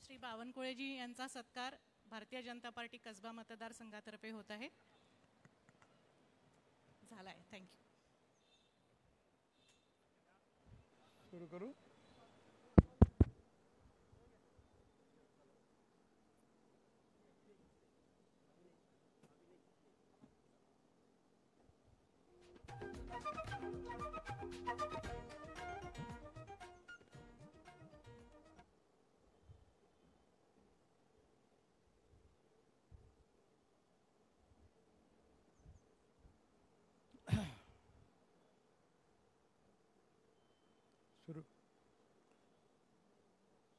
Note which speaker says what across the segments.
Speaker 1: श्री बावनकुळेजी यांचा सत्कार भारतीय जनता पार्टी कसबा मतदारसंघातर्फे होत आहे. झालाय. थँक्यू.
Speaker 2: सुरू करू.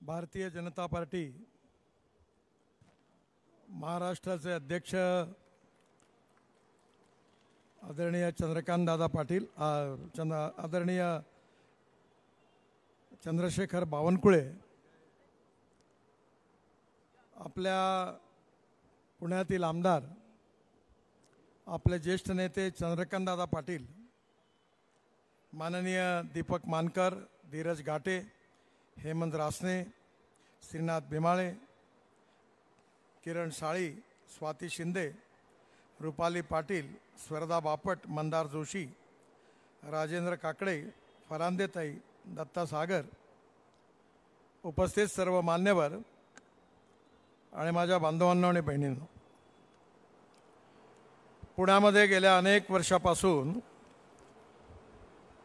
Speaker 2: भारतीय जनता पार्टी महाराष्ट्राचे अध्यक्ष आदरणीय चंद्रकांत दादा पाटील, आदरणीय चंद्रशेखर बावनकुळे, आपल्या पुण्यातील आमदार, आपले ज्येष्ठ नेते चंद्रकांत दादा पाटील, माननीय दीपक मानकर, धीरज घाटे, हेमंत रासने, श्रीनाथ भीमाळे, किरण साळी, स्वाती शिंदे, रुपाली पाटील, स्वरदा बापट, मंदार जोशी, राजेंद्र काकडे, फरांदेताई, दत्ता सागर, उपस्थित सर्व मान्यवर आणि माझ्या बांधवांनो आणि बहिणींनो, पुण्यामध्ये गेल्या अनेक वर्षापासून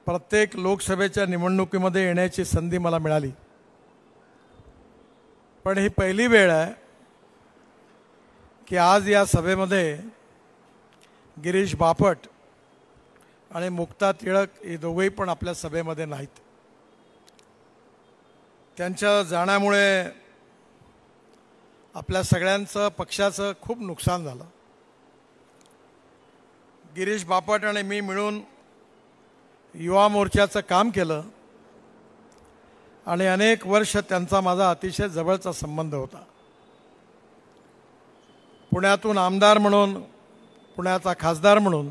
Speaker 2: प्रत्येक लोकसभेच्या निवडणुकीमध्ये येण्याची संधी मला मिळाली. पण ही पहिली वेळ आहे की आज या सभेमध्ये गिरीश बापट आणि मुक्ता टिळक हे दोघेही पण आपल्या सभेमध्ये नाहीत. त्यांच्या जाण्यामुळे आपल्या सगळ्यांचं, पक्षाचं खूप नुकसान झालं. गिरीश बापट आणि मी मिळून युवा मोर्चाचं काम केलं आणि अनेक वर्ष त्यांचा माझा अतिशय जवळचा संबंध होता. पुण्यातून आमदार म्हणून, पुण्याचा खासदार म्हणून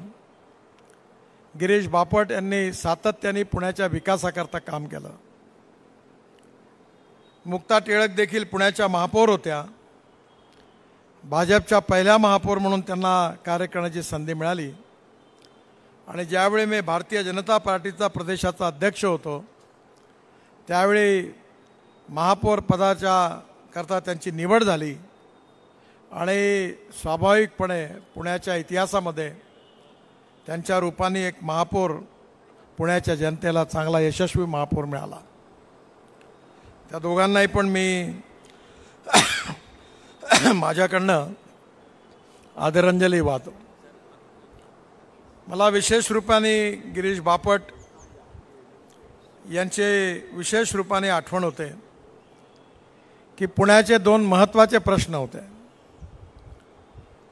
Speaker 2: गिरीश बापट यांनी सातत्याने पुण्याच्या विकासाकरता काम केलं. मुक्ता टिळक देखील पुण्याच्या महापौर होत्या. भाजपच्या पहिल्या महापौर म्हणून त्यांना कार्य करण्याची संधी मिळाली आणि ज्यावेळी मी भारतीय जनता पार्टीचा प्रदेशाचा अध्यक्ष होतो त्यावेळी महापौर पदाच्या करता त्यांची निवड झाली आणि स्वाभाविकपणे पुण्याच्या इतिहासामध्ये त्यांच्या रूपाने एक महापौर, पुण्याच्या जनतेला चांगला यशस्वी महापौर मिळाला. त्या दोघांनाही पण मी माझ्याकडनं आदरांजली वाहतो. मला विशेष रूपाने गिरीश बापट यांचे विशेष रूपाने आठवण होते की पुण्याचे दोन महत्त्वाचे प्रश्न होते.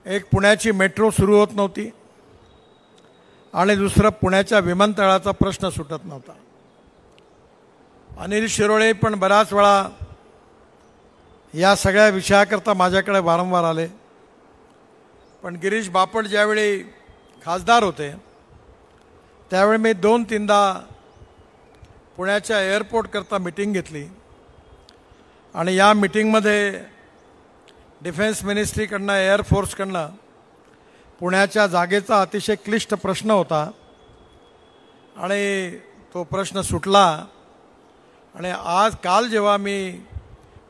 Speaker 2: एक, पुण्याची मेट्रो सुरू होत नव्हती आणि दुसरं, पुण्याच्या विमानतळाचा प्रश्न सुटत नव्हता. अनिल शिरोळे पण बऱ्याच वेळा या सगळ्या विषयाकरता माझ्याकडे वारंवार आले. पण गिरीश बापट ज्यावेळी खासदार होते त्यावेळी मी 2-3दा पुण्याच्या एअरपोर्टकरता मीटिंग घेतली आणि या मीटिंगमध्ये डिफेन्स मिनिस्ट्रीकडनं, एअरफोर्सकडनं पुण्याच्या जागेचा अतिशय क्लिष्ट प्रश्न होता आणि तो प्रश्न सुटला. आणि काल जेव्हा मी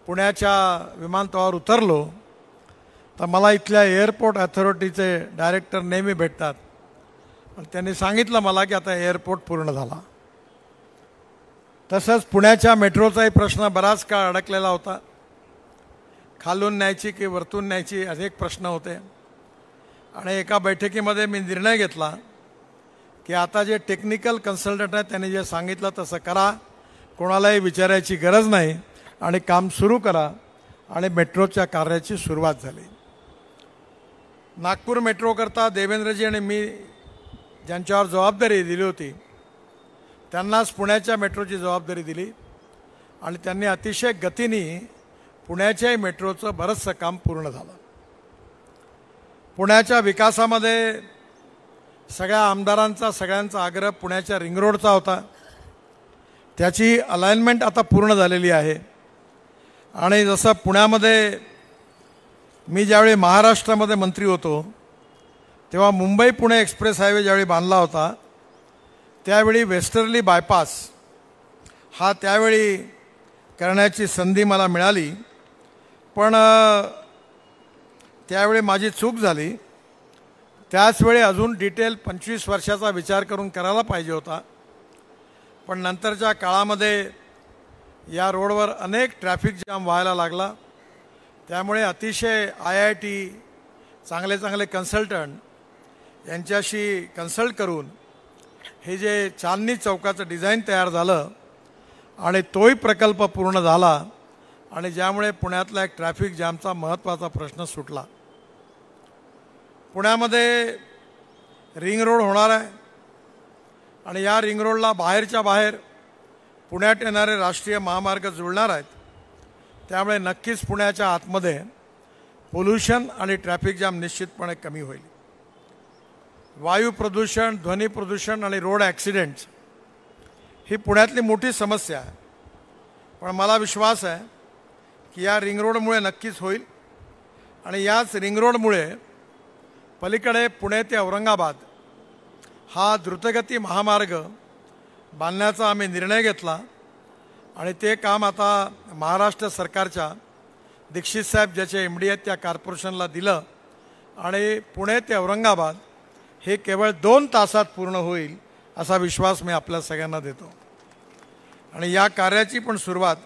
Speaker 2: पुण्याच्या विमानतळावर उतरलो तर मला इथल्या एअरपोर्ट अथॉरिटीचे डायरेक्टर नेहमी भेटतात आणि त्यांनी सांगितलं मला की आता एअरपोर्ट पूर्ण झाला. तसंच पुण्याच्या मेट्रोचाही प्रश्न बराच काळ अडकलेला होता. खालून न्यायची की वरतून न्यायची अनेक प्रश्न होते आणि एका बैठकीमध्ये मी निर्णय घेतला की आता जे टेक्निकल कन्सल्टंट आहेत त्यांनी जे सांगितलं तसं करा, कोणालाही विचारायची गरज नाही आणि काम सुरू करा. आणि मेट्रोच्या कार्याची सुरुवात झाली. नागपूर मेट्रोकरता देवेंद्रजी आणि मी ज्यांच्यावर जबाबदारी दिली होती त्यांनाच पुण्याच्या मेट्रोची जबाबदारी दिली आणि त्यांनी अतिशय गतीने पुण्याच्याही मेट्रोचं बरंचसं काम पूर्ण झालं. पुण्याच्या विकासामध्ये सगळ्या आमदारांचा, सगळ्यांचा आग्रह पुण्याच्या रिंग रोडचा होता. त्याची अलाइनमेंट आता पूर्ण झालेली आहे. आणि जसं पुण्यामध्ये मी ज्यावेळी महाराष्ट्रामध्ये मंत्री होतो तेव्हा मुंबई पुणे एक्सप्रेस हायवे ज्यावेळी बांधला होता त्यावेळी वेस्टर्ली बायपास हा त्यावेळी करण्याची संधी मला मिळाली. पण त्यावेळी माझी चूक झाली. त्याचवेळी अजून डिटेल 25 वर्षाचा विचार करून करायला पाहिजे होता. पण नंतरच्या काळामध्ये या रोडवर अनेक ट्रॅफिक जाम व्हायला लागला. त्यामुळे अतिशय IIT चांगले चांगले कन्सल्टंट यांच्याशी कन्सल्ट करून हे जे चांदणी चौकाचं डिझाईन तयार झालं आणि तोही प्रकल्प पूर्ण झाला आणि ज्यामुळे पुण्यातला एक ट्रॅफिक जामचा महत्त्वाचा प्रश्न सुटला. पुण्यामध्ये रिंग रोड होणार आहे आणि या रिंग रोडला बाहेरच्या बाहेर पुण्यात येणारे राष्ट्रीय महामार्ग जुळणार आहेत. त्यामुळे नक्कीच पुण्याच्या आतमध्ये पोल्युशन आणि ट्रॅफिक जाम निश्चितपणे कमी होईल. वायू प्रदूषण, ध्वनी प्रदूषण आणि रोड ॲक्सिडेंट्स ही पुण्यातली मोठी समस्या आहे. पण मला विश्वास आहे की या रिंग रोडमुळे नक्कीच होईल. आणि याच रिंग रोडमुळे पलीकडे पुणे ते औरंगाबाद हा द्रुतगती महामार्ग बांधण्याचा आम्ही निर्णय घेतला आणि ते काम आता महाराष्ट्र सरकारच्या दीक्षित साहेब ज्याचे MD आहेत त्या कॉर्पोरेशनला दिलं आणि पुणे ते औरंगाबाद हे केवळ 2 तासात पूर्ण होईल असा विश्वास मी आपल्या सगळ्यांना देतो. आणि या कार्याची पण सुरुवात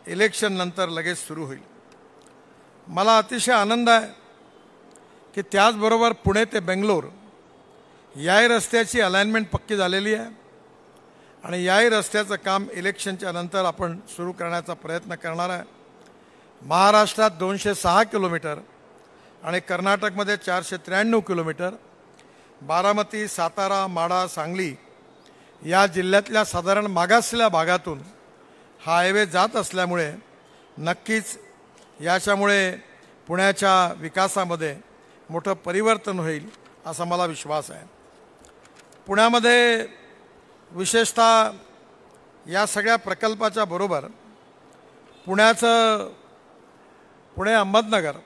Speaker 2: इलेक्शन नंतर लगेच सुरू होईल. मला अतिशय आनंद आहे की त्याचबरोबर पुणे ते बेंगलोर याही रस्त्याची अलाइनमेंट पक्की झालेली आहे आणि याही रस्त्याचं काम इलेक्शनच्या नंतर आपण सुरू करण्याचा प्रयत्न करणार आहे. महाराष्ट्रात 206 किलोमीटर आणि कर्नाटकमध्ये 493 किलोमीटर, बारामती, सातारा, माढा, सांगली या जिल्ह्यातल्या साधारण मागासलेल्या भागातून हा हायवे जात असल्यामुळे नक्कीच याच्यामुळे पुण्याच्या विकासामध्ये मोठं परिवर्तन होईल असा मला विश्वास आहे. पुण्यामध्ये विशेषतः या सगळ्या प्रकल्पाच्या बरोबर पुणे अहमदनगर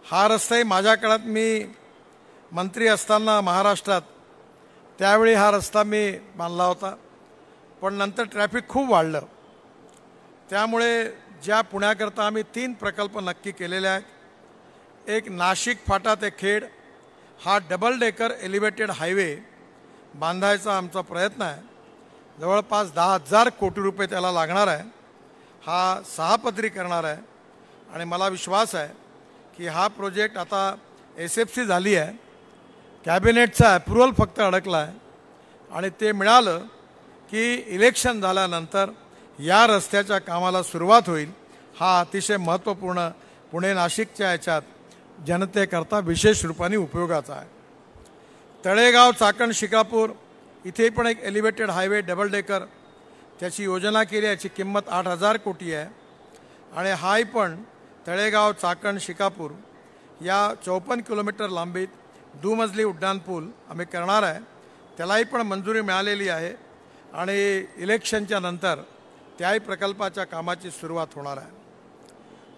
Speaker 2: हा रस्ताही माझ्या काळात मी मंत्री असताना महाराष्ट्रात त्यावेळी हा रस्ता मी बांधला होता. पण नंतर ट्रॅफिक खूप वाढलं. त्यामुळे ज्या पुण्याकरता आम्ही 3 प्रकल्प नक्की केलेले आहेत. एक नाशिक फाटा ते खेड हा डबल डेकर एलिव्हेटेड हायवे बांधायचा आमचा प्रयत्न आहे. जवळपास 10,000 कोटी रुपये त्याला लागणार आहे. हा 6 पदरी करणार आहे आणि मला विश्वास आहे की हा प्रोजेक्ट आता SFC झाली आहे. कॅबिनेटचा अप्रुव्हल फक्त अडकला आहे आणि ते मिळालं की इलेक्शन झाल्यानंतर या रस्त्याच्या कामाला सुरुवात होईल. हा अतिशय महत्त्वपूर्ण पुणे नाशिकच्या याच्यात जनतेकरता विशेष रूपाने उपयोगाचा आहे. तळेगाव चाकण शिकापूर इथे पण एक एलिव्हेटेड हायवे डबल डेकर त्याची योजना केली. याची किंमत 8,000 कोटी आहे आणि हाही पण तळेगाव चाकण शिकापूर या 54 किलोमीटर लांबीत दुमजली उड्डाणपूल आम्ही करणार आहे. त्यालाही पण मंजुरी मिळालेली आहे आणि इलेक्शनच्या नंतर त्याही प्रकल्पाच्या कामाची सुरुवात होणार आहे.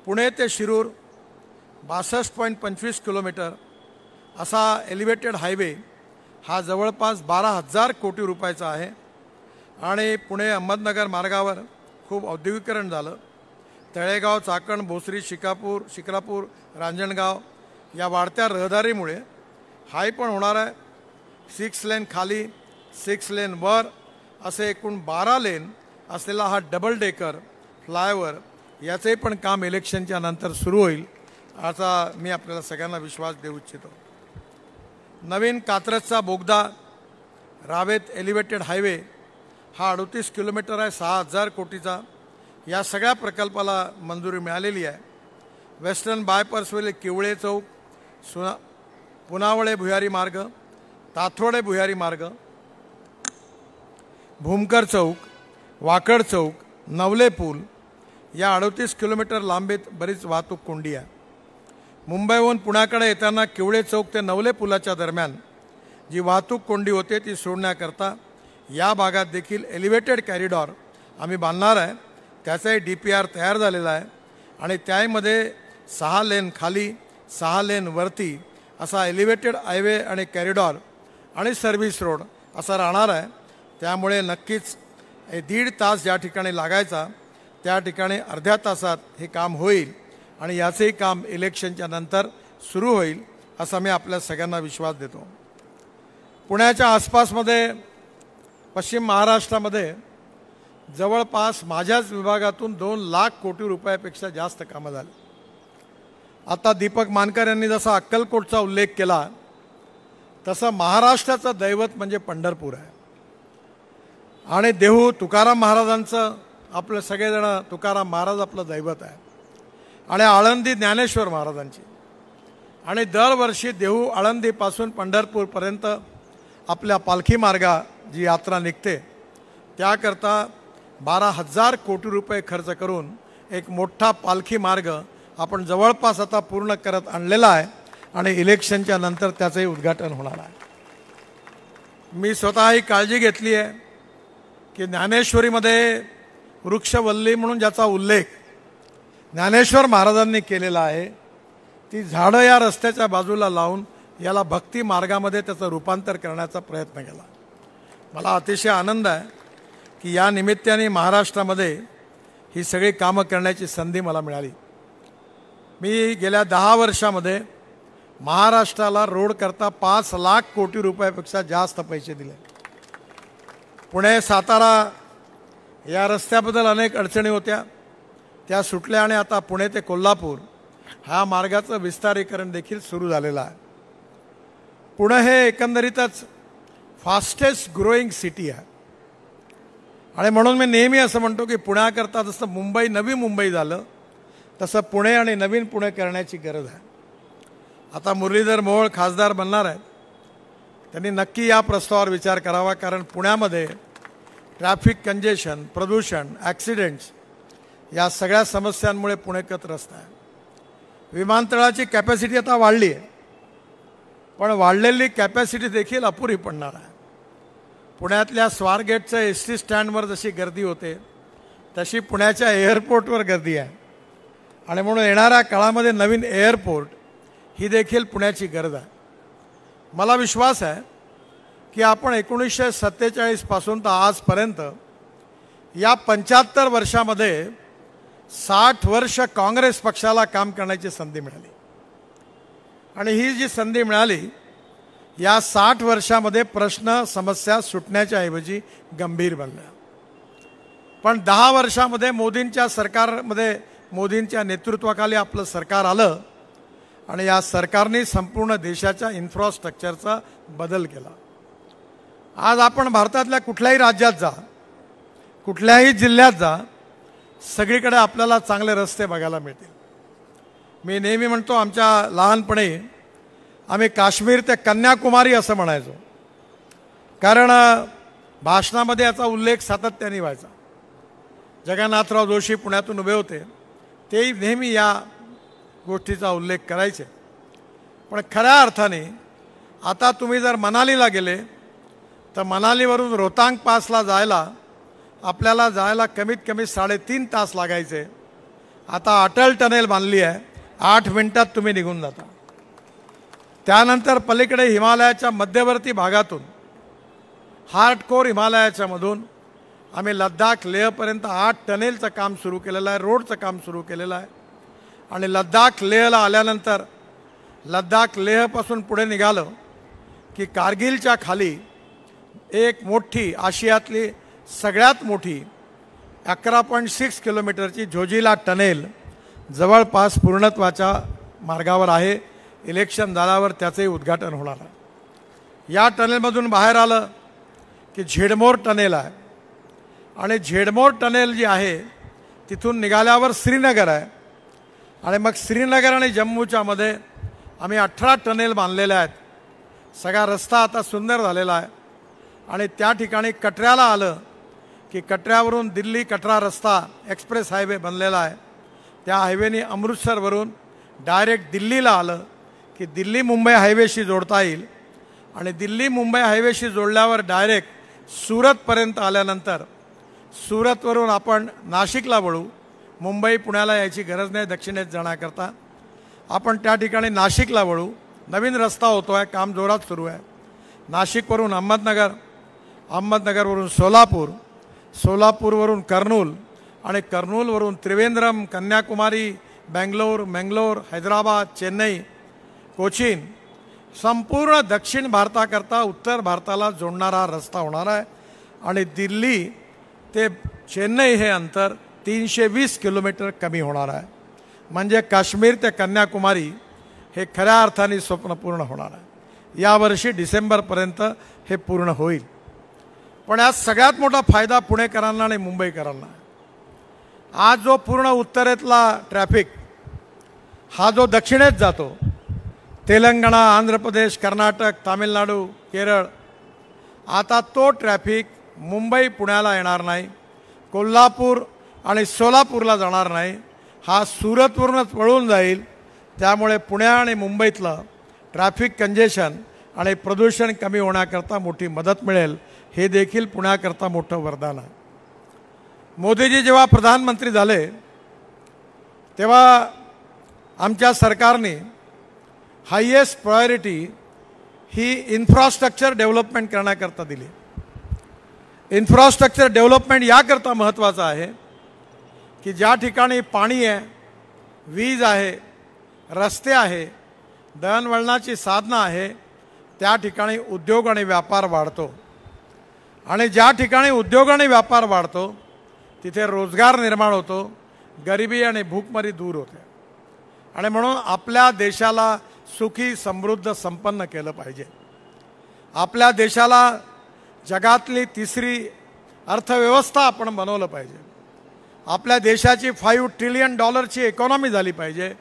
Speaker 2: पुणे ते शिरूर 62.25 किलोमीटर असा एलिव्हेटेड हायवे हा जवळपास 12,000 कोटी रुपयाचा आहे आणि पुणे अहमदनगर मार्गावर खूप औद्योगिकरण झालं. तळेगाव चाकण भोसरी शिक्रापूर रांजणगाव या वाढत्या रहदारीमुळे हाही पण होणार आहे. 6 लेन खाली 6 लेन वर असे एकूण 12 लेन असलेला हा डबल डेकर फ्लायओव्हर याचंही पण काम इलेक्शनच्या नंतर सुरू होईल असा मी आपल्याला सगळ्यांना विश्वास देऊ इच्छितो. नवीन कात्रजचा बोगदा रावेत एलिव्हेटेड हायवे हा 38 किलोमीटर आहे, 6,000 कोटीचा. या सगळ्या प्रकल्पाला मंजुरी मिळालेली आहे. वेस्टर्न बायपासवरील किवळे चौक, पुनावळे भुयारी मार्ग, ताथोडे भुयारी मार्ग, भूमकर चौक, वाकड चौक, नवले पूल या 38 किलोमीटर लांबीत बरीच वाहतूक कोंडी आहे. मुंबईहून पुण्याकडे येताना किवळे चौक ते नवले पुलाच्या दरम्यान जी वाहतूक कोंडी होते ती सोडण्याकरता या भागात देखील एलिव्हेटेड कॅरिडॉर आम्ही बांधणार आहे, त्याचाही DPR तयार झालेला आहे आणि त्यामध्ये 6 लेन खाली 6 लेन वरती असा एलिव्हेटेड हायवे आणि कॉरिडॉर आणि सर्व्हिस रोड असा राहणार आहे. त्यामुळे नक्कीच 1.5 तास ज्या ठिकाणी लागायचा त्या ठिकाणी अर्ध्या तासात हे काम होईल आणि याचेही काम इलेक्शनच्या नंतर सुरू होईल असा मी आपल्या सगळ्यांना विश्वास देतो. पुण्याच्या आसपासमध्ये पश्चिम महाराष्ट्रामध्ये जवळपास माझ्याच विभागातून 2 लाख कोटी रुपयापेक्षा जास्त कामं झाली. आता दीपक मानकर यांनी जसा अक्कलकोटचा उल्लेख केला तसं महाराष्ट्राचं दैवत म्हणजे पंढरपूर आहे आणि देहू तुकाराम महाराजांचं आपलं सगळेजण तुकाराम महाराज आपलं दैवत आहे आणि आळंदी ज्ञानेश्वर महाराजांची आणि दरवर्षी देहू आळंदीपासून पंढरपूरपर्यंत आपल्या पालखी मार्गा जी यात्रा निघते त्याकरता 12,000 कोटी रुपये खर्च करून एक मोठा पालखी मार्ग आपण जवळपास आता पूर्ण करत आणलेला आहे आणि इलेक्शनच्या नंतर त्याचंही उद्घाटन होणार आहे. मी स्वतःही काळजी घेतली आहे की ज्ञानेश्वरीमध्ये वृक्षवल्ली म्हणून ज्याचा उल्लेख ज्ञानेश्वर महाराजांनी केलेला आहे ती झाडं या रस्त्याच्या बाजूला लावून याला भक्ती मार्गामध्ये त्याचं रूपांतर करण्याचा प्रयत्न केला. मला अतिशय आनंद आहे की या निमित्ताने महाराष्ट्रामध्ये ही सगळी कामं करण्याची संधी मला मिळाली. मी गेल्या 10 वर्षामध्ये महाराष्ट्राला रोड करता 5 लाख कोटी रुपयापेक्षा जास्त पैसे दिले. पुणे सातारा या रस्त्याबद्दल अनेक अडचणी होत्या, त्या सुटल्या आणि आता पुणे ते कोल्हापूर ह्या मार्गाचं विस्तारीकरण देखील सुरू झालेलं आहे. पुणे हे एकंदरीतच फास्टेस्ट ग्रोईंग सिटी आहे आणि म्हणून मी नेहमी असं म्हणतो की पुण्याकरता जसं मुंबई नवी मुंबई झालं तसं पुणे आणि नवीन पुणे करण्याची गरज आहे. आता मुरलीधर मोहोळ खासदार बनणार आहेत, त्यांनी नक्की या प्रस्तावावर विचार करावा कारण पुण्यामध्ये ट्रॅफिक कंजेशन, प्रदूषण, ॲक्सिडेंट्स या सगळ्या समस्यांमुळे पुणेकर त्रस्त आहे. विमानतळाची कॅपॅसिटी आता वाढली आहे पण वाढलेली कॅपॅसिटी देखील अपुरी पडणार आहे. पुण्यातल्या स्वारगेटच्या ST स्टँडवर जशी गर्दी होते तशी पुण्याच्या एअरपोर्टवर गर्दी आहे आणि म्हणून येणाऱ्या काळामध्ये नवीन एअरपोर्ट ही देखील पुण्याची गरज आहे. मला विश्वास आहे की आपण 1947 पासून तर आजपर्यंत या 75 वर्षामध्ये 60 वर्ष काँग्रेस पक्षाला काम करण्याची संधी मिळाली आणि ही जी संधी मिळाली या 60 वर्षामध्ये प्रश्न समस्या सुटण्याच्या ऐवजी गंभीर बनल्या. पण 10 वर्षामध्ये मोदींच्या सरकारमध्ये मोदींच्या नेतृत्वाखाली आपलं सरकार आलं आणि या सरकारने संपूर्ण देशाच्या इन्फ्रास्ट्रक्चरचा बदल केला. आज आपण भारतातल्या कुठल्याही राज्यात जा, कुठल्याही जिल्ह्यात जा, सगळीकडे आपल्याला चांगले रस्ते बघायला मिळतील. मी नेहमी म्हणतो आमच्या लहानपणी आम्ही काश्मीर ते कन्याकुमारी असं म्हणायचो कारण भाषणामध्ये याचा उल्लेख सातत्याने व्हायचा. जगन्नाथराव जोशी पुण्यातून उभे होते, तेही नेहमी या गोष्टीचा उल्लेख करायचे. पण खऱ्या अर्थाने आता तुम्ही जर मनालीला गेले तर मनालीवरून रोहतांग पासला जायला आपल्याला कमीत कमी 3.5 तास लागायचे. आता अटल टनेल बांधली आहे, 8 मिनिटात तुम्ही निघून जाता. त्यानंतर पलीकडे हिमालयाच्या मध्यवर्ती भागातून हार्डकोर हिमालयाच्या मधून आम्ही लद्दाख लेहपर्यंत 8 टनेलचं काम सुरू केलेलं आहे, रोडचं काम सुरू केलेलं आहे. आणि लद्दाख लेहला आल्यानंतर लद्दाख लेहपासून पुढे निघालं की कारगिलच्या खाली एक मोठी आशियातली सगळ्यात मोठी 11.6 किलोमीटरची झोजिला टनेल जवळपास पूर्णत्वाच्या मार्गावर आहे. इलेक्शन झाल्यावर त्याचंही उद्घाटन होणार आहे. या टनेलमधून बाहेर आलं की झेडमोर टनेल आहे आणि झेडमोर टनेल जी आहे तिथून निघाल्यावर श्रीनगर आहे आणि मग श्रीनगर आणि जम्मूच्या मध्ये आम्ही 18 टनेल बांधलेले आहेत. सगळा रस्ता आता सुंदर झालेला आहे आणि त्या ठिकाणी कटऱ्याला आलं की कटऱ्यावरून दिल्ली कटरा रस्ता एक्सप्रेस हायवे बनलेला आहे. त्या हायवेने अमृतसरवरून डायरेक्ट दिल्लीला आलं की दिल्ली मुंबई हायवेशी जोडता येईल आणि दिल्ली मुंबई हायवेशी जोडल्यावर डायरेक्ट सुरतपर्यंत आल्यानंतर सुरतवरून आपण नाशिकला वळू, मुंबई पुण्याला यायची गरज नाही दक्षिणेत जाण्याकरता. आपण त्या ठिकाणी नाशिकला वळू. नवीन रस्ता होतो आहे, काम जोरात सुरू आहे. नाशिकवरून अहमदनगर, अहमदनगरवरून सोलापूर, सोलापूरवरून कर्नूल आणि कर्नूलवरून त्रिवेंद्रम, कन्याकुमारी, मंगलोर, हैदराबाद, चेन्नई, कोचीन, संपूर्ण दक्षिण भारताकरता उत्तर भारताला जोडणारा रस्ता होणार आहे. आणि दिल्ली ते चेन्नई हे अंतर 320 किलोमीटर कमी होणार आहे. म्हणजे काश्मीर ते कन्याकुमारी हे खऱ्या अर्थाने स्वप्न पूर्ण होणार आहे. यावर्षी डिसेंबरपर्यंत हे पूर्ण होईल. पण यात सगळ्यात मोठा फायदा पुणेकरांना आणि मुंबईकरांना आहे. आज जो पूर्ण उत्तरेतला ट्रॅफिक हा जो दक्षिणेत जातो, तेलंगणा, आंध्र प्रदेश, कर्नाटक, तामिळनाडू, केरळ, आता तो ट्रॅफिक मुंबई पुण्याला येणार नाही, कोल्हापूर आणि सोलापूरला जाणार नाही, हा सुरतवरूनच वळून जाईल. त्यामुळे पुणे आणि मुंबईतलं ट्रॅफिक कंजेशन आणि प्रदूषण कमी होण्याकरता मोठी मदत मिळेल. हे देखील पुण्याकरता मोठं वरदान आहे. मोदीजी जेव्हा प्रधानमंत्री झाले तेव्हा आमच्या सरकारने हायेस्ट प्रायोरिटी ही इन्फ्रास्ट्रक्चर डेव्हलपमेंट करण्याकरता दिली. इन्फ्रास्ट्रक्चर डेव्हलपमेंट याकरता महत्त्वाचं आहे की ज्या ठिकाणी पाणी आहे, वीज आहे, रस्ते आहे, दळणवळणाची साधनं आहे, त्या ठिकाणी उद्योग आणि व्यापार वाढतो. आणि ज्या ठिकाणी उद्योग आणि व्यापार वाढतो तिथे रोजगार निर्माण होतो, गरिबी आणि भूकमरी दूर होते. आणि म्हणून आपल्या देशाला सुखी, समृद्ध, संपन्न केलं पाहिजे. आपल्या देशाला जगातली तिसरी अर्थव्यवस्था आपण बनवलं पाहिजे. आपल्या देशाची $5 ट्रिलियन इकॉनॉमी झाली पाहिजे.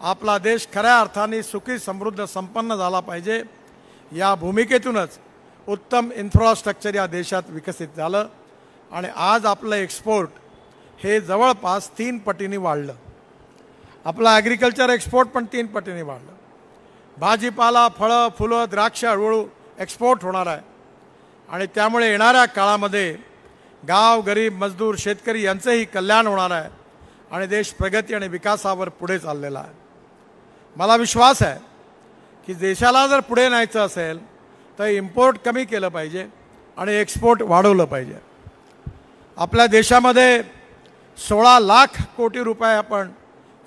Speaker 2: आपला देश खऱ्या अर्थाने सुखी, समृद्ध, संपन्न झाला पाहिजे. या भूमिकेतूनच उत्तम इन्फ्रास्ट्रक्चर या देशात विकसित झालं. आणि आज आपलं एक्सपोर्ट हे जवळपास 3 पटींनी वाढलं. आपलं ॲग्रिकल्चर एक्सपोर्ट पण 3 पटींनी वाढलं. भाजीपाला, फळं, फुलं, द्राक्ष, हळूहळू एक्सपोर्ट होणार आहे. आणि त्यामुळे येणाऱ्या काळामध्ये गाव, गरीब, मजदूर, शेतकरी यांचंही कल्याण होणार आहे. आणि देश प्रगती आणि विकासावर पुढे चाललेला आहे. मला विश्वास आहे की देशाला जर पुढे न्यायचं असेल तर इम्पोर्ट कमी केलं पाहिजे आणि एक्सपोर्ट वाढवलं पाहिजे. आपल्या देशामध्ये 16 लाख कोटी रुपये आपण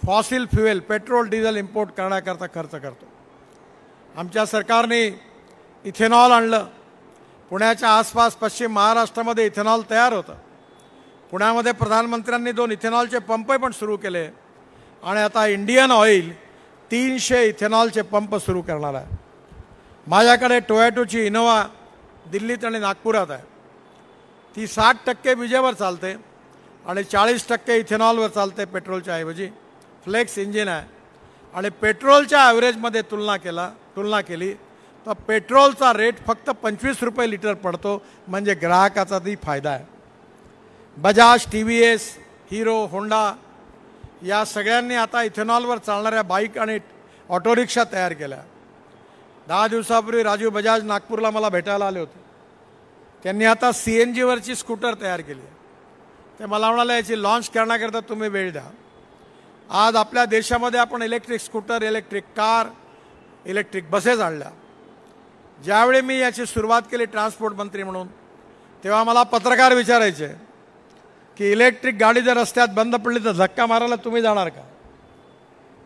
Speaker 2: fossil fuel, petrol, diesel import करण्याकरता खर्च करतो. आमच्या सरकारने इथेनॉल आणलं. पुण्याच्या आसपास पश्चिम महाराष्ट्रामध्ये इथेनॉल तयार होतं. पुण्यामध्ये प्रधानमंत्र्यांनी 2 इथेनॉलचे पंप पण सुरू केले. आणि आता इंडियन ऑइल 300 इथेनॉलचे पंप सुरू करणार आहे. माझ्याकडे टोयोटोची इनोवा दिल्लीत आणि नागपुरात आहे. ती 60% विजेवर चालते आणि 40% इथेनॉलवर चालते पेट्रोलच्या ऐवजी. फ्लेक्स इंजिन आहे. आणि पेट्रोलच्या ॲव्हरेजमध्ये तुलना केली तर पेट्रोलचा रेट फक्त 25 रुपये लिटर पडतो. म्हणजे ग्राहकाचा ती फायदा आहे. बजाज, TVS, हिरो, होंडा या सगळ्यांनी आता इथेनॉलवर चालणाऱ्या बाईक आणि ऑटो रिक्षा तयार केल्या. 10 दिवसापूर्वी राजीव बजाज नागपूरला मला भेटायला आले होते. त्यांनी आता CNGवरची स्कूटर तयार केली. ते मला म्हणाले याची लॉन्च करण्याकरता तुम्ही वेळ द्या. आज आपल्या देशामध्ये आपण electric scooter, electric car, electric buses आणल्या. ज्यावेळी मी याची सुरुवात केली ट्रान्सपोर्ट मंत्री म्हणून तेव्हा मला पत्रकार विचारायचे की इलेक्ट्रिक गाडी जर रस्त्यात बंद पडली तर धक्का मारायला तुम्ही जाणार का?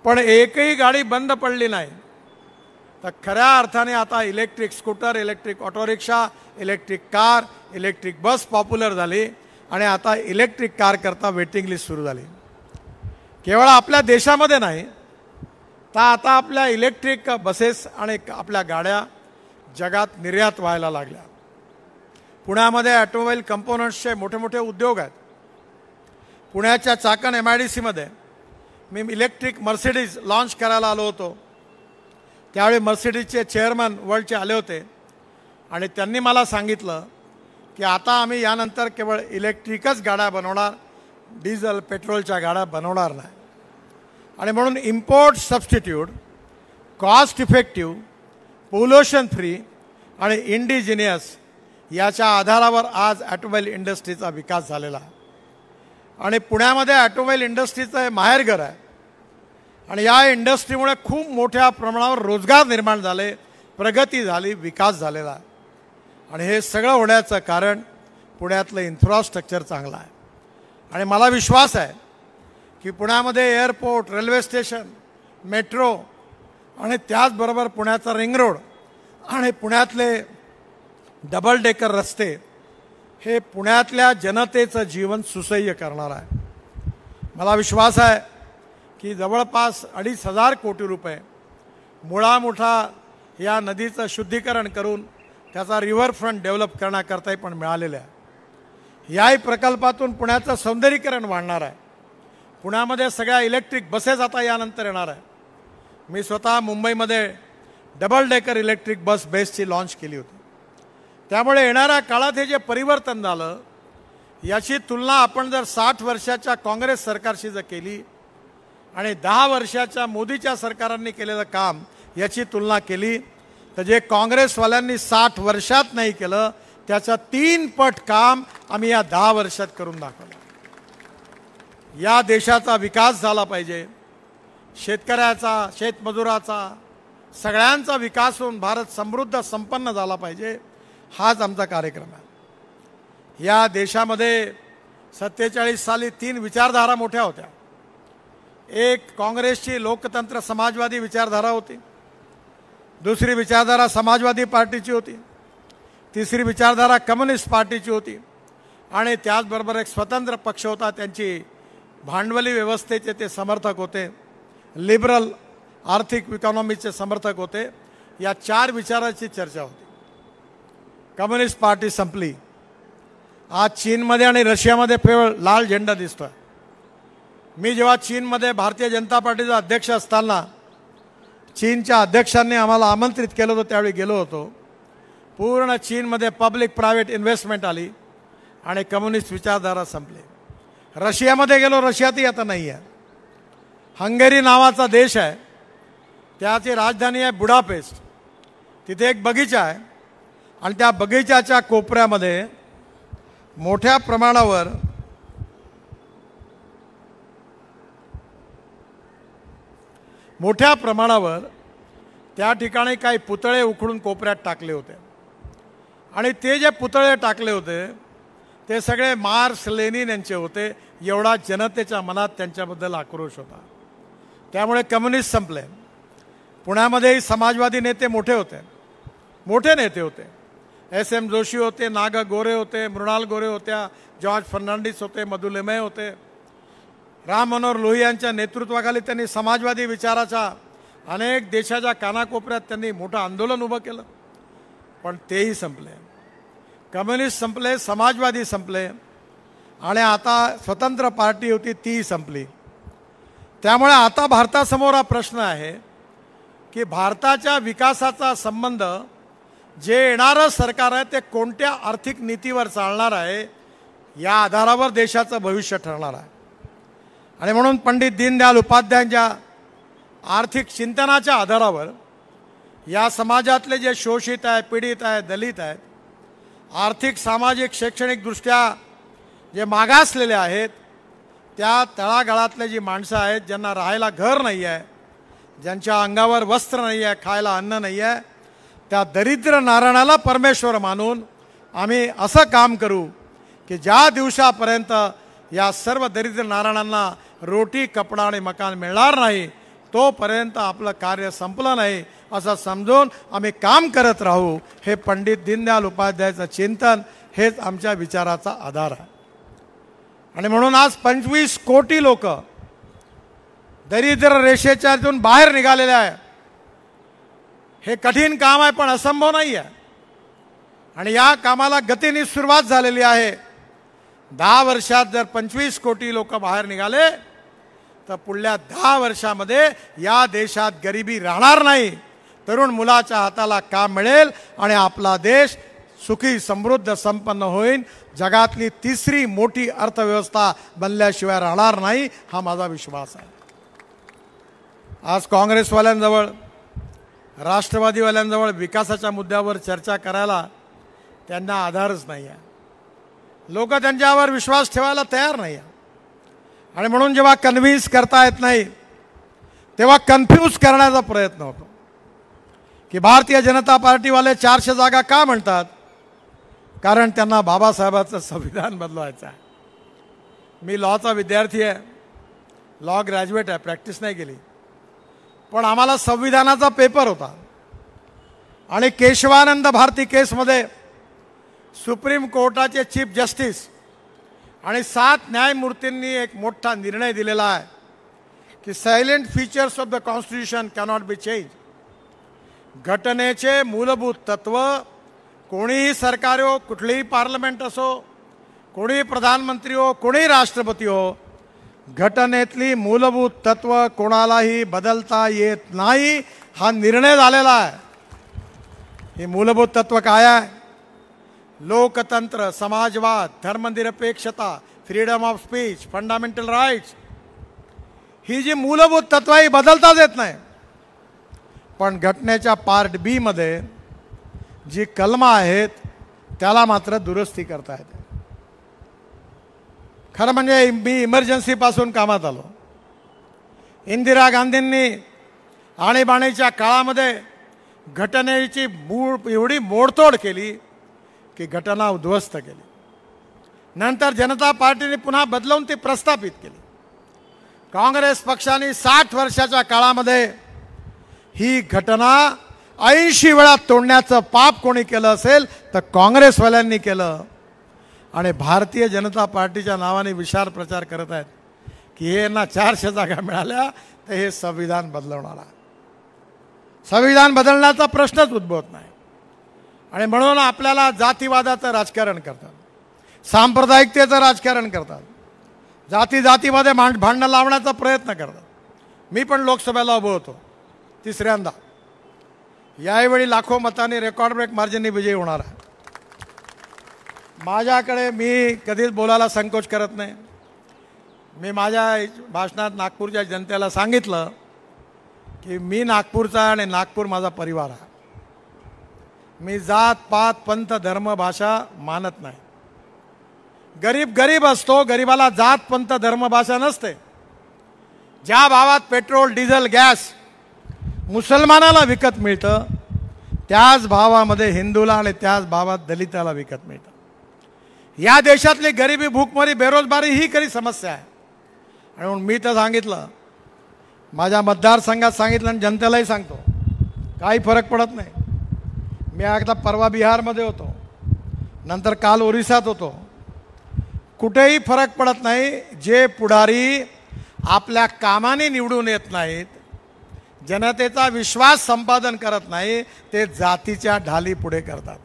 Speaker 2: पण एकही गाडी बंद पडली नाही. तर खऱ्या अर्थाने आता electric scooter, electric auto rickshaw, electric car, electric bus popular झाली. आणि आता इलेक्ट्रिक कार करता वेटिंग लिस्ट सुरू झाली. केवळ आपल्या देशामध्ये नाही तर आता आपल्या इलेक्ट्रिक बसेस आणि आपल्या गाड्या जगात निर्यात व्हायला लागल्या. पुण्यामध्ये ऑटोमोबाईल कंपोनंट्सचे मोठे मोठे उद्योग आहेत. पुण्याच्या चाकण MIDCमध्ये मी इलेक्ट्रिक मर्सिडीज लॉन्च करायला आलो होतो. त्यावेळी मर्सिडीजचे चेअरमन वर्ल्डचे आले होते आणि त्यांनी मला सांगितलं की आता आम्ही यानंतर केवळ इलेक्ट्रिकच गाड्या बनवणार, डिझेल, पेट्रोलच्या गाड्या बनवणार नाही. आणि म्हणून import substitute, cost effective, pollution free आणि इंडिजिनियस याच्या आधारावर आज ऑटोमोबाईल इंडस्ट्रीचा विकास झालेला आहे आणि पुण्यामध्ये ऑटोमोबाईल इंडस्ट्रीचं हे माहेरघर आहे आणि या इंडस्ट्रीमुळे खूप मोठ्या प्रमाणावर रोजगार निर्माण झाले, प्रगती झाली, विकास झालेला आहे आणि हे सगळं होण्याचं कारण पुण्यातलं इन्फ्रास्ट्रक्चर चांगलं आहे आणि मला विश्वास आहे की पुण्यामध्ये एअरपोर्ट, रेल्वे स्टेशन, मेट्रो आणि त्याचबरोबर पुण्याचा रिंग रोड आणि पुण्यातले डबल डेकर रस्ते हे पुण्यातल्या जनतेचं जीवन सुसह्य करणार आहे. मला विश्वास आहे की जवळपास 2,500 कोटी रुपये मुळामुठा या नदीचं शुद्धीकरण करून त्याचा रिव्हरफ्रंट डेव्हलप करण्याकरताही पण मिळालेले आहे. याही प्रकल्पातून पुण्याचं सौंदर्यीकरण वाढणार आहे. पुण्यामध्ये सगळ्या इलेक्ट्रिक बसेस आता यानंतर येणार आहे. मी स्वतः मुंबईमध्ये डबल डेकर इलेक्ट्रिक बस बेसची लॉन्च केली होती. त्यामुळे येणाऱ्या काळात हे जे परिवर्तन झालं याची तुलना आपण जर 60 वर्षाच्या काँग्रेस सरकारशी जर केली आणि 10 वर्षाच्या मोदीच्या सरकारांनी केलेलं काम याची तुलना केली तर जे काँग्रेसवाल्यांनी 60 वर्षात नाही केलं त्याचं 3 पट काम आम्ही या 10 वर्षात करून दाखवलं. या देशाचा विकास झाला पाहिजे, शेतकऱ्याचा, शेतमजुराचा, सगळ्यांचा विकास होऊन भारत समृद्ध संपन्न झाला पाहिजे, हाच आमचा कार्यक्रम आहे. या देशामध्ये 47 साली 3 विचारधारा मोठ्या होत्या. एक काँग्रेसची लोकतंत्र समाजवादी विचारधारा होती, दुसरी विचारधारा समाजवादी पार्टीची होती, तिसरी विचारधारा कम्युनिस्ट पार्टीची होती आणि त्याचबरोबर एक स्वतंत्र पक्ष होता, त्यांची भांडवली व्यवस्थेचे ते समर्थक होते, लिबरल आर्थिक इकॉनॉमीचे समर्थक होते. या 4 विचाराची चर्चा होती. कम्युनिस्ट पार्टी संपली. आज चीनमध्ये आणि रशियामध्ये केवळ लाल झेंडा दिसतोय. मी जेव्हा चीनमध्ये भारतीय जनता पार्टीचा अध्यक्ष असताना चीनच्या अध्यक्षांनी आम्हाला आमंत्रित केलं होतं, त्यावेळी गेलो होतो. पूर्ण चीनमध्ये पब्लिक प्रायव्हेट इन्व्हेस्टमेंट आली आणि कम्युनिस्ट विचारधारा संपली. रशियामध्ये गेलो, रशियातही आता नाही आहे. हंगेरी नावाचा देश आहे, त्याची राजधानी आहे बुडापेस्ट. तिथे एक बगीचा आहे आणि त्या बगीचाच्या कोपऱ्यामध्ये मोठ्या प्रमाणावर त्या ठिकाणी काही पुतळे उखडून कोपऱ्यात टाकले होते आणि ते जे पुतळे टाकले होते ते सगळे मार्क्स, लेनिन यांचे होते. एवढा जनतेच्या मनात त्यांच्याबद्दल आक्रोश होता. त्यामुळे कम्युनिस्ट संपले. पुण्यामध्येही समाजवादी नेते मोठे नेते होते. SM जोशी होते, नागा गोरे होते, मृणाल गोरे होत्या, जॉर्ज फर्नांडिस होते, मधु लिमये होते. राम मनोहर लोहियांच्या नेतृत्वाखाली त्यांनी समाजवादी विचाराच्या अनेक देशाच्या कानाकोपऱ्यात त्यांनी मोठं आंदोलन उभं केलं, पण तेही संपले. कम्युनिस्ट संपले, समाजवादी संपले आणि आता स्वतंत्र पार्टी होती तीही संपली. त्यामुळे आता भारतासमोर हा प्रश्न आहे की भारताच्या विकासाचा संबंध जे येणारं सरकार आहे ते कोणत्या आर्थिक नीतीवर चालणार आहे या आधारावर देशाचं भविष्य ठरणार आहे. आणि म्हणून पंडित दीनदयाल उपाध्यायांच्या आर्थिक चिंतनाच्या आधारावर या समाजातले जे शोषित आहे, पीडित आहे, दलित आहेत, आर्थिक, सामाजिक, शैक्षणिकदृष्ट्या जे मागासलेले आहेत, त्या तळागाळातले जी माणसं आहेत ज्यांना राहायला घर नाही आहे, ज्यांच्या अंगावर वस्त्र नाही आहे, खायला अन्न नाही आहे, त्या दरिद्र नारायणाला परमेश्वर मानून आम्ही असं काम करू की ज्या दिवसापर्यंत या सर्व दरिद्र नारायणांना रोटी, कपडा आणि मकान मिळणार नाही तोपर्यंत आपलं कार्य संपलं नाही असं समजून आम्ही काम करत राहू. हे पंडित दीनदयाल उपाध्यायाचं चिंतन, हेच आमच्या विचाराचा आधार आहे. आणि म्हणून आज 25 कोटी लोक दरिद्र रेषेच्यातून बाहेर निघालेले आहे. हे कठीण काम आहे पण असंभव नाही आहे आणि या कामाला गतीने सुरुवात झालेली आहे. 10 वर्षात जर 25 कोटी लोक बाहेर निघाले तर पुढल्या 10 वर्षामध्ये या देशात गरिबी राहणार नाही. तरुण मुलाच्या हाताला काम मिळेल आणि आपला देश सुखी, समृद्ध, संपन्न होईल. जगातली 3री मोठी अर्थव्यवस्था बनल्याशिवाय राहणार नाही, हा माझा विश्वास आहे. आज काँग्रेसवाल्यांजवळ, राष्ट्रवादीवाल्यांजवळ विकासाच्या मुद्द्यावर चर्चा करायला त्यांना आधारच नाही आहे. लोक त्यांच्यावर विश्वास ठेवायला तयार नाही आहे. आणि म्हणून जेव्हा कन्व्हिन्स करता येत नाही तेव्हा कन्फ्यूज करण्याचा प्रयत्न होतो की भारतीय जनता पार्टीवाले 400 जागा का म्हणतात, कारण त्यांना बाबासाहेबांचं संविधान बदलवायचं आहे. मी लॉचा विद्यार्थी आहे, लॉ ग्रॅज्युएट आहे, प्रॅक्टिस नाही केली, पण आम्हाला संविधानाचा पेपर होता. आणि केशवानंद भारती केसमध्ये सुप्रीम कोर्टाचे चीफ जस्टिस आणि 7 न्यायमूर्तींनी एक मोठा निर्णय दिलेला आहे की silent features of the constitution cannot be change. घटनेचे मूलभूत तत्व कोणीही सरकार हो, कुठलीही पार्लमेंट असो, कोणीही प्रधानमंत्री हो, कोणीही राष्ट्रपती हो, घटनेतली मूलभूत तत्व कोणालाही बदलता येत नाही, हा निर्णय झालेला आहे. हे मूलभूत तत्व काय आहे? लोकतंत्र, समाजवाद, धर्मनिरपेक्षता, freedom of speech, fundamental rights, ही जी मूलभूत तत्व ही बदलताच येत नाही. पण घटनेच्या पार्ट बी मध्ये जी कलमं आहेत त्याला मात्र दुरुस्ती करता येते. खरं म्हणजे मी इमर्जन्सीपासून कामात आलो. इंदिरा गांधींनी आणीबाणीच्या काळामध्ये घटनेची एवढी मोडतोड केली की घटना उद्ध्वस्त केली. नंतर जनता पार्टीने पुन्हा बदलवून ती प्रस्थापित केली. काँग्रेस पक्षाने 60 वर्षाच्या काळामध्ये ही घटना 80 वेळा तोडण्याचं पाप कोणी केलं असेल तर काँग्रेसवाल्यांनी केलं. आणि भारतीय जनता पार्टीच्या नावाने विशाल प्रचार करत आहेत की हे ना 400 जागा मिळाल्या तर हे संविधान बदलवणार आहे. संविधान बदलण्याचा प्रश्नच उद्भवत नाही. आणि म्हणून आपल्याला जातीवादाचं राजकारण करतात, सांप्रदायिकतेचं राजकारण करतात, जातीमध्ये भांडणं लावण्याचा प्रयत्न करतात. मी पण लोकसभेला उभं होतो 3ऱ्यांदा. यावेळी लाखो मतांनी रेकॉर्ड ब्रेक मार्जिनने विजयी होणार आहे. माझ्याकडे मी कधीच बोलायला संकोच करत नाही. मी माझ्या भाषणात नागपूरच्या जनतेला सांगितलं की मी नागपूरचा आणि नागपूर माझा परिवार आहे. मी जात पात पंथ धर्म भाषा मानत नाही. गरीब असतो, गरीबाला जात पंथ धर्म भाषा नसते. ज्या भावात पेट्रोल डिझेल गॅस मुसलमानाला विकत मिळतं त्याच भावामध्ये हिंदूला आणि त्याच भावात दलिताला विकत मिळतं. या देशातली गरिबी, भूकमारी, बेरोजगारी ही खरी समस्या आहे. आणि म्हणून मी तर सांगितलं, माझ्या मतदारसंघात सांगितलं आणि जनतेलाही सांगतो, काही फरक पडत नाही. मी एकदा परवा बिहारमध्ये होतो, नंतर काल ओरिसात होतो. कुठेही फरक पडत नाही. जे पुढारी आपल्या कामाने निवडून येत नाहीत, जनतेचा विश्वास संपादन करत नाही, ते जातीच्या ढाली पुढे करतात.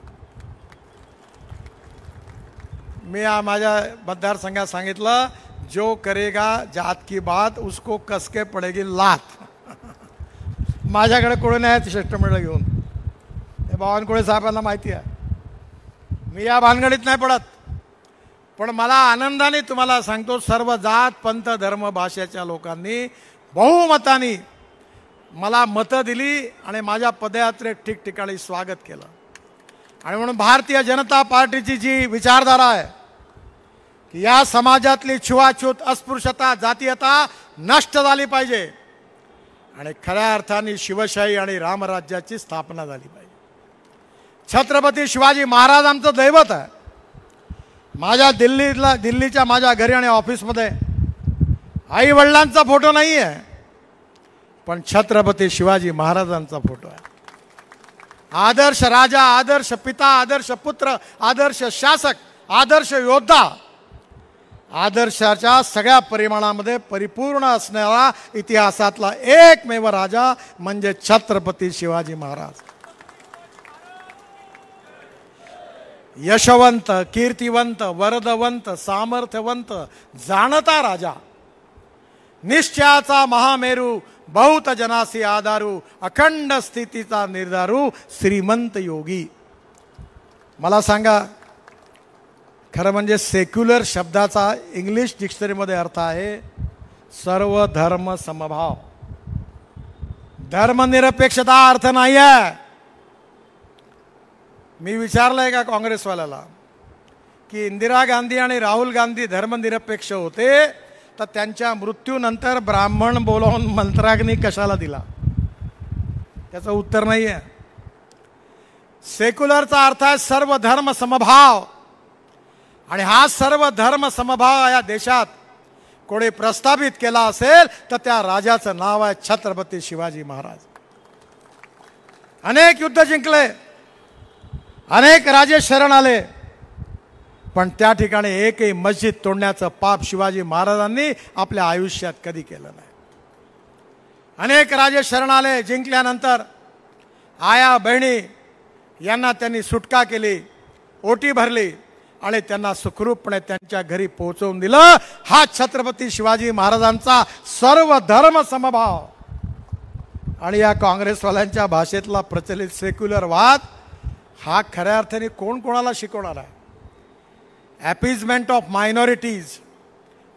Speaker 2: मी माझ्या मतदारसंघात सांगितलं, जो करेगा जात की बात उसको कसके पडेगी लात. माझ्याकडे कोणी नाही शिष्टमंडळ घेऊन. हे बावनकुळे साहेबांना माहिती आहे, मी या भानगडीत नाही पडत. पण मला आनंदाने तुम्हाला सांगतो, सर्व जात पंथ धर्म भाषेच्या लोकांनी बहुमताने मला मतं दिली आणि माझ्या पदयात्रेत ठिकठिकाणी स्वागत केलं. आणि म्हणून भारतीय जनता पार्टीची जी विचारधारा आहे की या समाजातली छुवाछूत, अस्पृश्यता, जातीयता नष्ट झाली पाहिजे आणि खऱ्या अर्थाने शिवशाही आणि रामराज्याची स्थापना झाली पाहिजे. छत्रपती शिवाजी महाराज आमचं दैवत आहे. माझ्या दिल्लीच्या माझ्या घरी आणि ऑफिसमध्ये आई वडिलांचा फोटो नाही आहे, पण छत्रपती शिवाजी महाराजांचा फोटो आहे. आदर्श राजा, आदर्श पिता, आदर्श पुत्र, आदर्श शासक, आदर्श योद्धा, आदर्शाच्या सगळ्या परिमाणामध्ये परिपूर्ण असणारा इतिहासातला एकमेव राजा म्हणजे छत्रपती शिवाजी महाराज. यशवंत, कीर्तिवंत, वरदवंत, सामर्थ्यवंत, जाणता राजा, निश्चयाचा महामेरू, बहुत जनासी आधारू, अखंड स्थितीचा निर्धारू, श्रीमंत योगी. मला सांगा, खरं म्हणजे सेक्युलर शब्दाचा इंग्लिश डिक्शनरीमध्ये अर्थ आहे सर्व धर्म समभाव. धर्मनिरपेक्षता अर्थ नाही आहे. मी विचारलंय का काँग्रेसवाल्याला की इंदिरा गांधी आणि राहुल गांधी धर्मनिरपेक्ष होते तर त्यांच्या मृत्यूनंतर ब्राह्मण बोलावून मंत्राग्नी कशाला दिला? त्याचं उत्तर नाही आहे. सेक्युलरचा अर्थ आहे सर्व धर्म समभाव, आणि हा सर्व धर्म समभाव या देशात कोणी प्रस्थापित केला असेल तर त्या राजाचं नाव आहे छत्रपती शिवाजी महाराज. अनेक युद्ध जिंकले, अनेक राजे शरण आले, पण त्या ठिकाणी एकही मस्जिद तोडण्याचं पाप शिवाजी महाराजांनी आपल्या आयुष्यात कधी केलं नाही. अनेक राजे शरण आले, जिंकल्यानंतर आया बहिणी यांना त्यांनी सुटका केली, ओटी भरली आणि त्यांना सुखरूपपणे त्यांच्या घरी पोहोचवून दिलं. हा छत्रपती शिवाजी महाराजांचा सर्व धर्म समभाव. आणि या काँग्रेसवाल्यांच्या भाषेतला प्रचलित सेक्युलर वाद हा खऱ्या अर्थाने कोण कोणाला शिकवणार आहे? ॲपिजमेंट ऑफ मायनॉरिटीज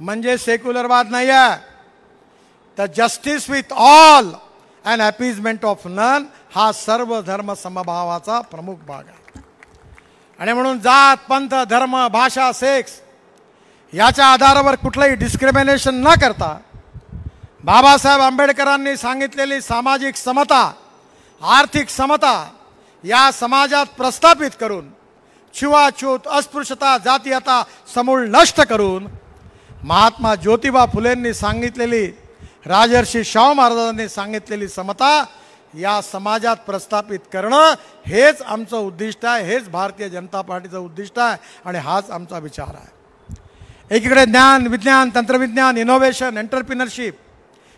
Speaker 2: म्हणजे सेक्युलरवाद नाही आहे. The justice with all and appeasement of none हा सर्व धर्म समभावाचा प्रमुख भाग आहे. आणि म्हणून जात, पंथ, धर्म, भाषा, सेक्स याच्या आधारावर कुठलंही डिस्क्रिमिनेशन न करता बाबासाहेब आंबेडकरांनी सांगितलेली सामाजिक समता, आर्थिक समता या समाजात प्रस्थापित करून छुवाछूत, अस्पृश्यता, जातीयता समूळ नष्ट करून महात्मा ज्योतिबा फुलेंनी सांगितलेली, राजर्षी शाहू महाराजांनी सांगितलेली समता या समाजात प्रस्थापित करणं हेच आमचं उद्दिष्ट आहे, हेच भारतीय जनता पार्टीचं उद्दिष्ट आहे आणि हाच आमचा विचार आहे. एकीकडे ज्ञान, विज्ञान, तंत्रविज्ञान, innovation, entrepreneurship,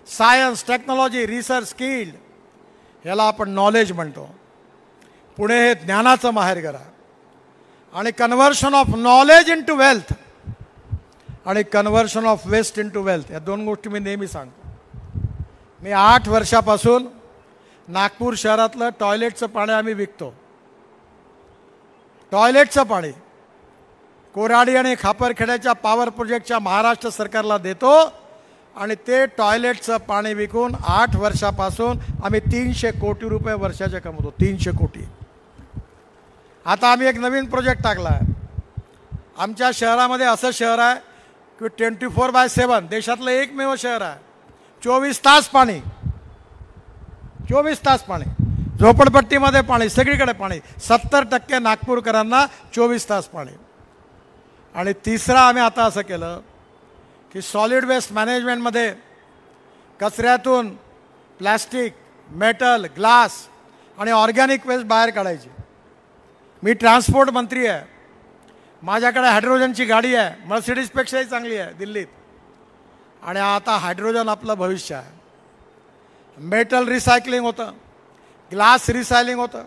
Speaker 2: science, technology, research, skilled याला आपण नॉलेज म्हणतो. पुणे हे ज्ञानाचं माहेरघर आहे. आणि conversion of knowledge into wealth आणि conversion of waste into wealth या दोन गोष्टी मी नेहमी सांगतो. मी 8 वर्षापासून नागपूर शहरातलं टॉयलेटचं पाणी आम्ही विकतो. टॉयलेटचं पाणी कोराडी आणि खापरखेड्याच्या पॉवर प्रोजेक्टच्या महाराष्ट्र सरकारला देतो आणि ते टॉयलेटचं पाणी विकून 8 वर्षापासून आम्ही 300 कोटी रुपये वर्षाचे कमवतो. 300 कोटी. आता आम्ही एक नवीन प्रोजेक्ट टाकला आहे. आमच्या शहरामध्ये असं शहर आहे की 24/7 देशातलं एकमेव शहर आहे. 24 तास पाणी, 24 तास पाणी. झोपडपट्टीमध्ये पाणी, सगळीकडे पाणी. 70% नागपूरकरांना 24 तास पाणी. आणि तिसरं आम्ही आता असं केलं की सॉलिड वेस्ट मॅनेजमेंटमध्ये कचऱ्यातून प्लॅस्टिक, मेटल, ग्लास आणि ऑर्गॅनिक वेस्ट बाहेर काढायची. मी ट्रान्सपोर्ट मंत्री आहे. माझ्याकडे हायड्रोजनची गाडी आहे, मर्सिडीजपेक्षाही चांगली आहे दिल्लीत. आणि आता हायड्रोजन आपलं भविष्य आहे. मेटल रिसायकलिंग होतं, ग्लास रिसायकलिंग होतं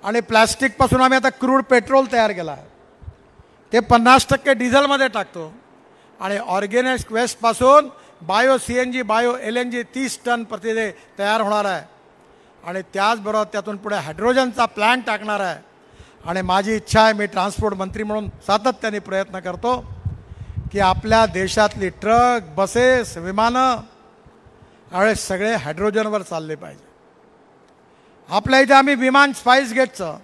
Speaker 2: आणि प्लॅस्टिकपासून आम्ही आता क्रूड पेट्रोल तयार केलं आहे. ते 50% डिझेलमध्ये टाकतो आणि ऑर्गॅनिक वेस्टपासून bio CNG, bio LNG 30 ton प्रतिदे तयार होणार आहे. आणि त्याचबरोबर त्यातून पुढे हायड्रोजनचा प्लॅन्ट टाकणार आहे. आणि माझी इच्छा आहे, मी ट्रान्सपोर्ट मंत्री म्हणून सातत्याने प्रयत्न करतो की आपल्या देशातली ट्रक, बसेस, विमानं आणि सगळे हायड्रोजनवर चालले पाहिजे. आपल्या इथे आम्ही विमान स्पाइसजेटचं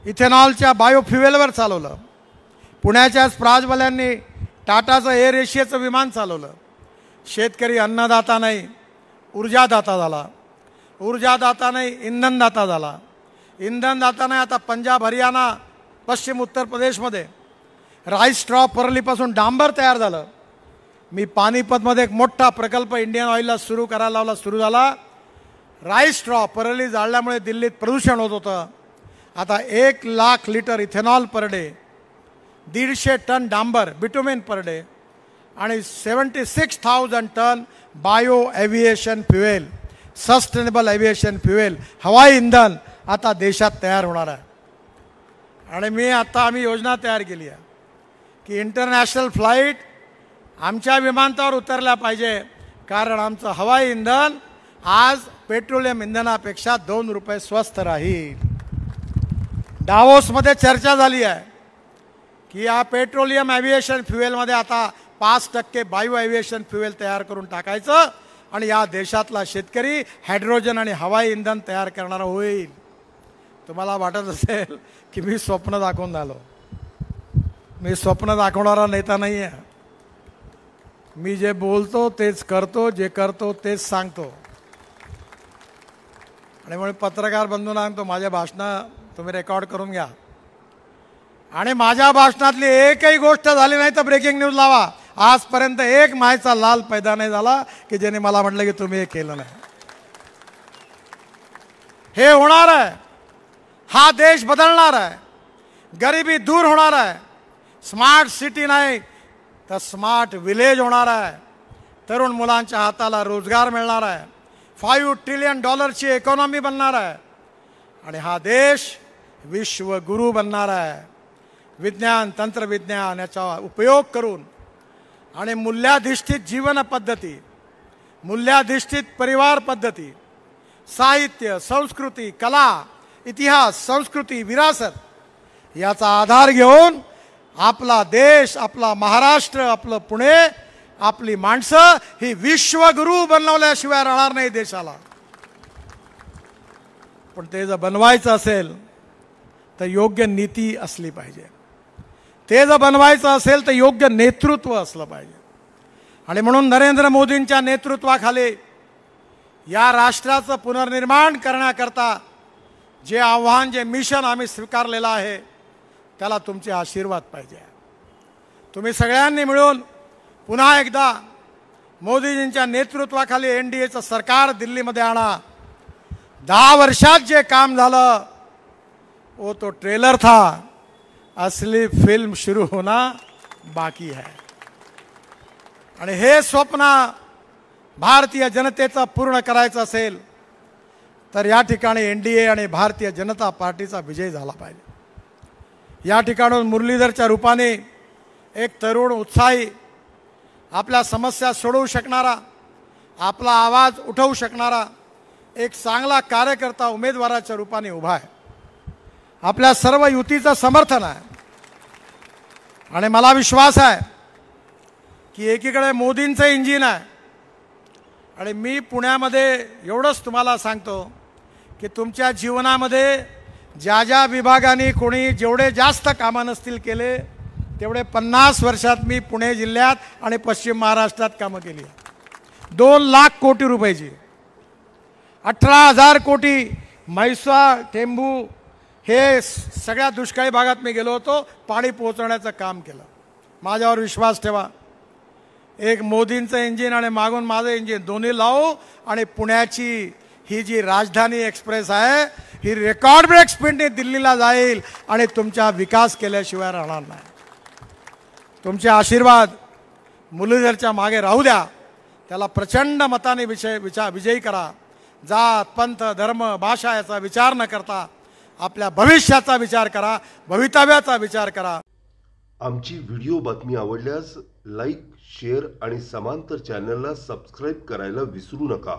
Speaker 2: इथेनॉलच्या बायोफ्युएलवर चालवलं. पुण्याच्याच प्राजवाल्यांनी टाटाचं एअर एशियाचं विमान चालवलं. शेतकरी अन्नदाता नाही, ऊर्जादाता झाला. ऊर्जादाता नाही, इंधनदाता झाला. इंधनदाता नाही, आता पंजाब, हरियाणा, पश्चिम उत्तर प्रदेशमध्ये राईस स्ट्रॉ परलीपासून डांबर तयार झालं. मी पानिपतमध्ये एक मोठा प्रकल्प इंडियन ऑइलला सुरू करायला लावला, सुरू झाला. राईस स्ट्रॉ परली जाळल्यामुळे दिल्लीत प्रदूषण होत होतं. आता 1 lakh litre ethanol per day, 150 ton डांबर बिटुमेन पर डे आणि 76,000 ton bio aviation fuel, sustainable aviation fuel, हवाई इंधन आता देशात तयार होणार आहे. आणि आम्ही योजना तयार केली आहे की इंटरनॅशनल फ्लाईट आमच्या विमानतळावर उतरल्या पाहिजे, कारण आमचं हवाई इंधन आज पेट्रोलियम इंधनापेक्षा 2 रुपये स्वस्त राहील. डावोसमध्ये चर्चा झाली आहे की या पेट्रोलियम एव्हिएशन फ्युएलमध्ये आता 5% बायो एव्हिएशन फ्युएल तयार करून टाकायचं आणि या देशातला शेतकरी हायड्रोजन आणि हवाई इंधन तयार करणारा होईल. तुम्हाला वाटत असेल की मी स्वप्न दाखवून आलो. मी स्वप्न दाखवणारा नेता नाही आहे. मी जे बोलतो तेच करतो, जे करतो तेच सांगतो. आणि म्हणून पत्रकार बंधूंना सांगतो, माझ्या भाषणं तुम्ही रेकॉर्ड करून घ्या आणि माझ्या भाषणातली एकही गोष्ट झाली नाही तर ब्रेकिंग न्यूज लावा. आजपर्यंत एक मायचा लाल पैदा नाही झाला की ज्याने मला म्हटलं की तुम्ही हे केलं नाही. हे होणार आहे. हा देश बदलणार आहे. गरिबी दूर होणार आहे. स्मार्ट सिटी नाही तर स्मार्ट विलेज होणार आहे. तरुण मुलांच्या हाताला रोजगार मिळणार आहे. $5 ट्रिलियन इकॉनॉमी बनणार आहे. आणि हा देश विश्वगुरू बनणार आहे. विज्ञान तंत्रविज्ञान याचा उपयोग करून आणि मूल्याधिष्ठित जीवन पद्धती, मूल्याधिष्ठित परिवार पद्धती, साहित्य, संस्कृती, कला, इतिहास, संस्कृती, विरासत याचा आधार घेऊन आपला देश, आपला महाराष्ट्र, आपलं पुणे, आपली माणसं ही विश्वगुरू बनवल्याशिवाय राहणार नाही देशाला. पण ते जर बनवायचं असेल तर योग्य नीती असली पाहिजे. ते जर बनवायचं असेल तर योग्य नेतृत्व असलं पाहिजे. आणि म्हणून नरेंद्र मोदींच्या नेतृत्वाखाली या राष्ट्राचं पुनर्निर्माण करण्याकरता जे आव्हान, जे मिशन आम्ही स्वीकारलेलं आहे त्याला तुमचे आशीर्वाद पाहिजे. तुम्ही सगळ्यांनी मिळून पुन्हा एकदा मोदीजींच्या नेतृत्वाखाली NDAचं सरकार दिल्लीमध्ये आणा. 10 वर्षात जे काम झालं वो तो ट्रेलर था. असली फिल्म शुरू होना बाकी है. आणि हे स्वप्न भारतीय जनतेचं पूर्ण करायचं असेल तर या ठिकाणी NDA आणि भारतीय जनता पार्टीचा विजय झाला पाहिजे. या ठिकाणून मुरलीधरच्या रूपाने एक तरुण, उत्साही, आपल्या समस्या सोडवू शकणारा, आपला आवाज उठवू शकणारा एक चांगला कार्यकर्ता उमेदवाराच्या रूपाने उभा आहे. आपल्या सर्व युतीचं समर्थन आहे. आणि मला विश्वास आहे की एकीकडे मोदींचं इंजिन आहे आणि मी पुण्यामध्ये एवढंच तुम्हाला सांगतो की तुमच्या जीवनामध्ये ज्या ज्या विभागाने कोणी जेवढे जास्त कामं नसतील केले तेवढे 50 वर्षात मी पुणे जिल्ह्यात आणि पश्चिम महाराष्ट्रात कामं केली. 2 लाख कोटी रुपयाची, 18,000 कोटी म्हैसाळ, टेंभू हे सगळ्या दुष्काळी भागात मी गेलो होतो. पाणी पोहोचवण्याचं काम केलं. माझ्यावर विश्वास ठेवा. एक मोदींचं इंजिन आणि मागून माझं इंजिन दोन्ही लावू आणि पुण्याची ही जी राजधानी एक्सप्रेस आहे ही रेकॉर्ड ब्रेक स्पीडने दिल्लीला जाईल आणि तुमचा विकास केल्याशिवाय राहणार नाही. तुमचे आशीर्वाद मुरलीधरच्या मागे राहू द्या. त्याला प्रचंड मताने विजयी करा. जात, पंथ, धर्म, भाषा याचा विचार न करता आपल्या भविष्याचा विचार करा, भवितव्याचा विचार करा.
Speaker 3: आमची व्हिडिओ बातमी आवडल्यास लाईक, शेअर आणि समांतर चॅनलला सबस्क्राईब करायला विसरू नका.